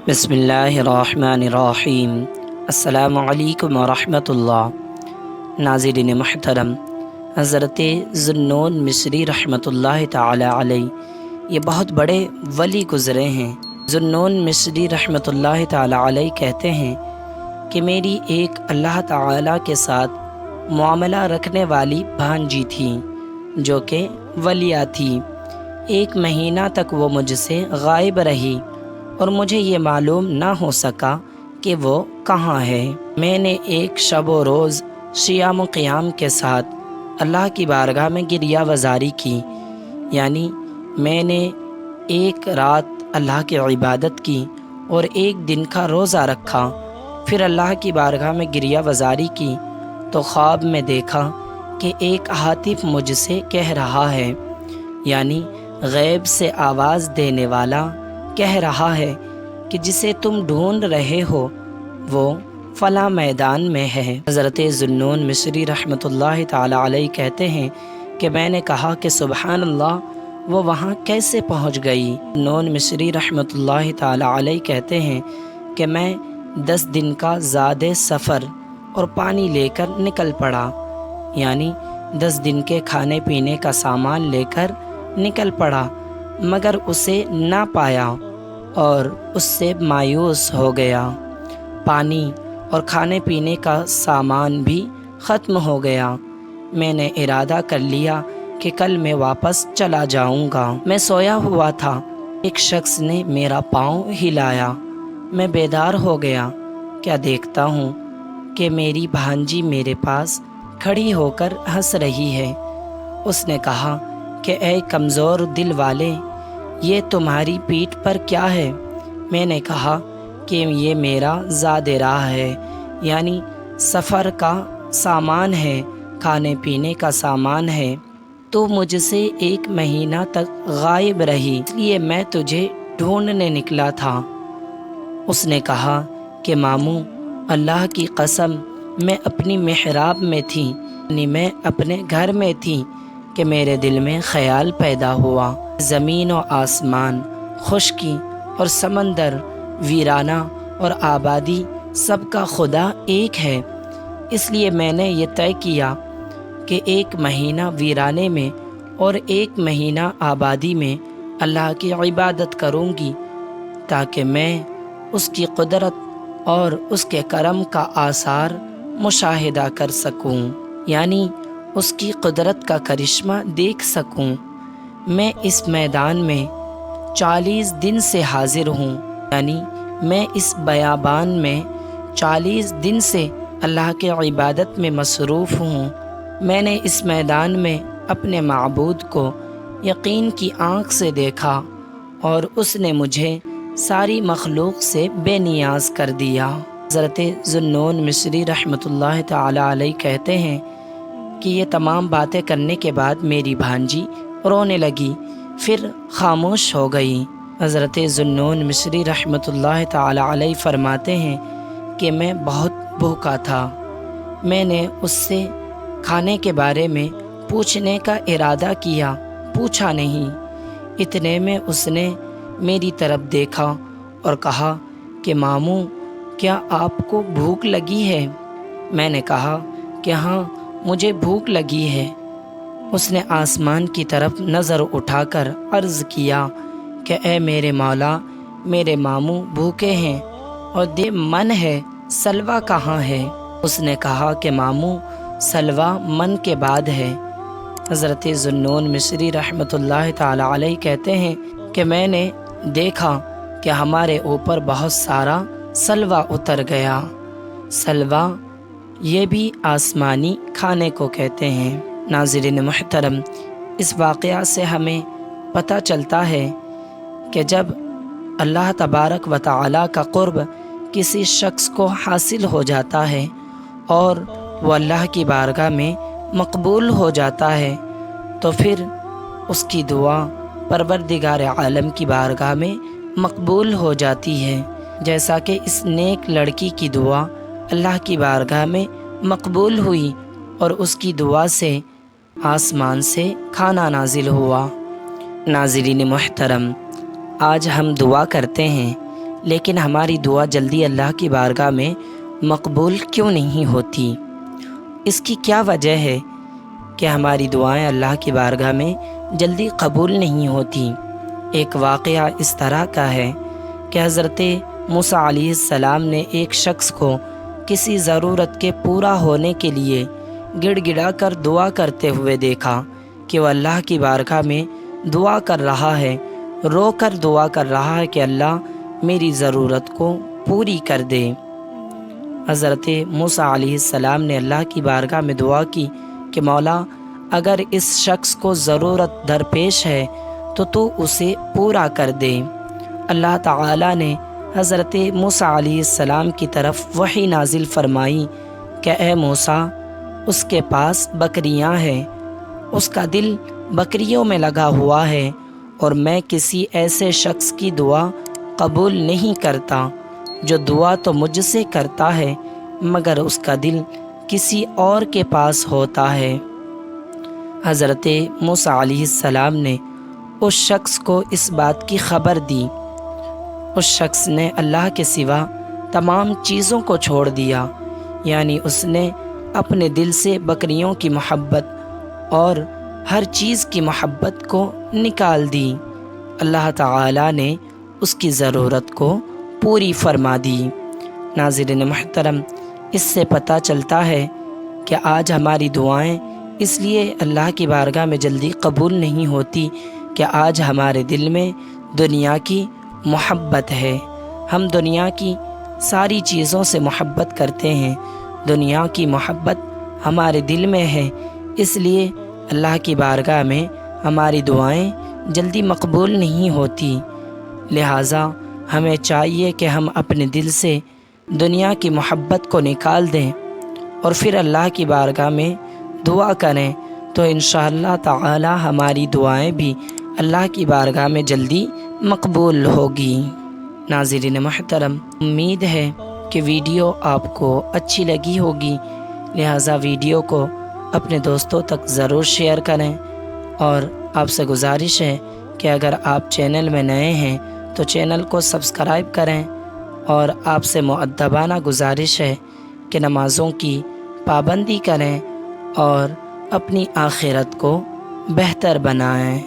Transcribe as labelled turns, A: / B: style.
A: بسم اللہ الرحمن الرحیم۔ السلام علیکم ورحمۃ اللہ۔ ناظرین محترم، حضرت ذوالنون مصری رحمۃ اللہ تعالی علیہ یہ بہت بڑے ولی گزرے ہیں۔ ذوالنون مصری رحمۃ اللہ تعالی علیہ کہتے ہیں کہ میری ایک اللہ تعالی کے ساتھ معاملہ رکھنے والی بھانجی تھی جو کہ ولیہ تھی۔ 1 مہینہ تک وہ مجھ سے غائب رہی اور مجھے یہ معلوم نہ ہو سکا کہ وہ کہاں ہے۔ میں نے ایک شب و روز صیام و قیام کے ساتھ اللہ کی بارگاہ میں گریہ وزاری کی، یعنی میں نے ایک رات اللہ کی عبادت کی اور 1 دن کا روزہ رکھا، پھر اللہ کی بارگاہ میں گریہ وزاری کی تو خواب میں دیکھا کہ ایک ہاتف مجھ سے کہہ رہا ہے، یعنی غیب سے آواز دینے والا کہہ رہا ہے کہ جسے تم ڈھونڈ رہے ہو وہ فلاں میدان میں ہے۔ حضرت ذوالنون مصری رحمۃ اللہ تعالی علیہ کہتے ہیں کہ میں نے کہا کہ سبحان اللہ، وہ وہاں کیسے پہنچ گئی؟ ذوالنون مصری رحمۃ اللہ تعالی علیہ کہتے ہیں کہ میں 10 دن کا زاد سفر اور پانی لے کر نکل پڑا، یعنی 10 دن کے کھانے پینے کا سامان لے کر نکل پڑا، مگر اسے نہ پایا اور اس سے مایوس ہو گیا۔ پانی اور کھانے پینے کا سامان بھی ختم ہو گیا۔ میں نے ارادہ کر لیا کہ کل میں واپس چلا جاؤں گا۔ میں سویا ہوا تھا، ایک شخص نے میرا پاؤں ہلایا، میں بیدار ہو گیا۔ کیا دیکھتا ہوں کہ میری بھانجی میرے پاس کھڑی ہو کر ہنس رہی ہے۔ اس نے کہا کہ اے کمزور دل والے، یہ تمہاری پیٹھ پر کیا ہے؟ میں نے کہا کہ یہ میرا زاد راہ ہے، یعنی سفر کا سامان ہے، کھانے پینے کا سامان ہے۔ تو مجھ سے 1 مہینہ تک غائب رہی، اس لیے میں تجھے ڈھونڈنے نکلا تھا۔ اس نے کہا کہ ماموں، اللہ کی قسم میں اپنی محراب میں تھی، یعنی میں اپنے گھر میں تھی کہ میرے دل میں خیال پیدا ہوا، زمین و آسمان، خشکی اور سمندر، ویرانہ اور آبادی، سب کا خدا ایک ہے۔ اس لیے میں نے یہ طے کیا کہ 1 مہینہ ویرانے میں اور 1 مہینہ آبادی میں اللہ کی عبادت کروں گی، تاکہ میں اس کی قدرت اور اس کے کرم کا آثار مشاہدہ کر سکوں، یعنی اس کی قدرت کا کرشمہ دیکھ سکوں۔ میں اس میدان میں 40 دن سے حاضر ہوں، یعنی میں اس بیابان میں 40 دن سے اللہ کے عبادت میں مصروف ہوں۔ میں نے اس میدان میں اپنے معبود کو یقین کی آنکھ سے دیکھا اور اس نے مجھے ساری مخلوق سے بے نیاز کر دیا۔ حضرت ذوالنون مصری رحمۃ اللہ تعالی علیہ کہتے ہیں کہ یہ تمام باتیں کرنے کے بعد میری بھانجی رونے لگی، پھر خاموش ہو گئی۔ حضرت ذوالنون مصری رحمۃ اللہ تعالی علیہ فرماتے ہیں کہ میں بہت بھوکا تھا۔ میں نے اس سے کھانے کے بارے میں پوچھنے کا ارادہ کیا، پوچھا نہیں۔ اتنے میں اس نے میری طرف دیکھا اور کہا کہ ماموں، کیا آپ کو بھوک لگی ہے؟ میں نے کہا کہ ہاں، مجھے بھوک لگی ہے۔ اس نے آسمان کی طرف نظر اٹھا کر عرض کیا کہ اے میرے مولا، میرے ماموں بھوکے ہیں اور دل من ہے، سلوہ کہاں ہے؟ اس نے کہا کہ ماموں، سلوہ من کے بعد ہے۔ حضرت ذوالنون مصری رحمۃ اللہ تعالی علیہ کہتے ہیں کہ میں نے دیکھا کہ ہمارے اوپر بہت سارا سلوہ اتر گیا۔ سلوہ یہ بھی آسمانی کھانے کو کہتے ہیں۔ ناظرین محترم، اس واقعہ سے ہمیں پتہ چلتا ہے کہ جب اللہ تبارک و تعالی کا قرب کسی شخص کو حاصل ہو جاتا ہے اور وہ اللہ کی بارگاہ میں مقبول ہو جاتا ہے تو پھر اس کی دعا پروردگار عالم کی بارگاہ میں مقبول ہو جاتی ہے، جیسا کہ اس نیک لڑکی کی دعا اللہ کی بارگاہ میں مقبول ہوئی اور اس کی دعا سے آسمان سے کھانا نازل ہوا۔ ناظرین محترم، آج ہم دعا کرتے ہیں لیکن ہماری دعا جلدی اللہ کی بارگاہ میں مقبول کیوں نہیں ہوتی؟ اس کی کیا وجہ ہے کہ ہماری دعائیں اللہ کی بارگاہ میں جلدی قبول نہیں ہوتی؟ ایک واقعہ اس طرح کا ہے کہ حضرت موسیٰ علیہ السلام نے ایک شخص کو کسی ضرورت کے پورا ہونے کے لیے گڑ گڑا کر دعا کرتے ہوئے دیکھا کہ وہ اللہ کی بارگاہ میں دعا کر رہا ہے، رو کر دعا کر رہا ہے کہ اللہ میری ضرورت کو پوری کر دے۔ حضرت موسیٰ علیہ السلام نے اللہ کی بارگاہ میں دعا کی کہ مولا، اگر اس شخص کو ضرورت درپیش ہے تو اسے پورا کر دے۔ اللہ تعالیٰ نے حضرت موسیٰ علیہ السلام کی طرف وحی نازل فرمائی کہ اے موسیٰ، اس کے پاس بکریاں ہیں، اس کا دل بکریوں میں لگا ہوا ہے، اور میں کسی ایسے شخص کی دعا قبول نہیں کرتا جو دعا تو مجھ سے کرتا ہے مگر اس کا دل کسی اور کے پاس ہوتا ہے۔ حضرت موسیٰ علیہ السلام نے اس شخص کو اس بات کی خبر دی۔ اس شخص نے اللہ کے سوا تمام چیزوں کو چھوڑ دیا، یعنی اس نے اپنے دل سے بکریوں کی محبت اور ہر چیز کی محبت کو نکال دی۔ اللہ تعالیٰ نے اس کی ضرورت کو پوری فرما دی۔ ناظرین محترم، اس سے پتہ چلتا ہے کہ آج ہماری دعائیں اس لیے اللہ کی بارگاہ میں جلدی قبول نہیں ہوتی کہ آج ہمارے دل میں دنیا کی محبت ہے۔ ہم دنیا کی ساری چیزوں سے محبت کرتے ہیں، دنیا کی محبت ہمارے دل میں ہے، اس لیے اللہ کی بارگاہ میں ہماری دعائیں جلدی مقبول نہیں ہوتی۔ لہٰذا ہمیں چاہیے کہ ہم اپنے دل سے دنیا کی محبت کو نکال دیں اور پھر اللہ کی بارگاہ میں دعا کریں، تو انشاءاللہ تعالی ہماری دعائیں بھی اللہ کی بارگاہ میں جلدی مقبول ہوگی۔ ناظرین محترم، امید ہے کہ ویڈیو آپ کو اچھی لگی ہوگی، لہٰذا ویڈیو کو اپنے دوستوں تک ضرور شیئر کریں، اور آپ سے گزارش ہے کہ اگر آپ چینل میں نئے ہیں تو چینل کو سبسکرائب کریں، اور آپ سے مؤدبانہ گزارش ہے کہ نمازوں کی پابندی کریں اور اپنی آخرت کو بہتر بنائیں۔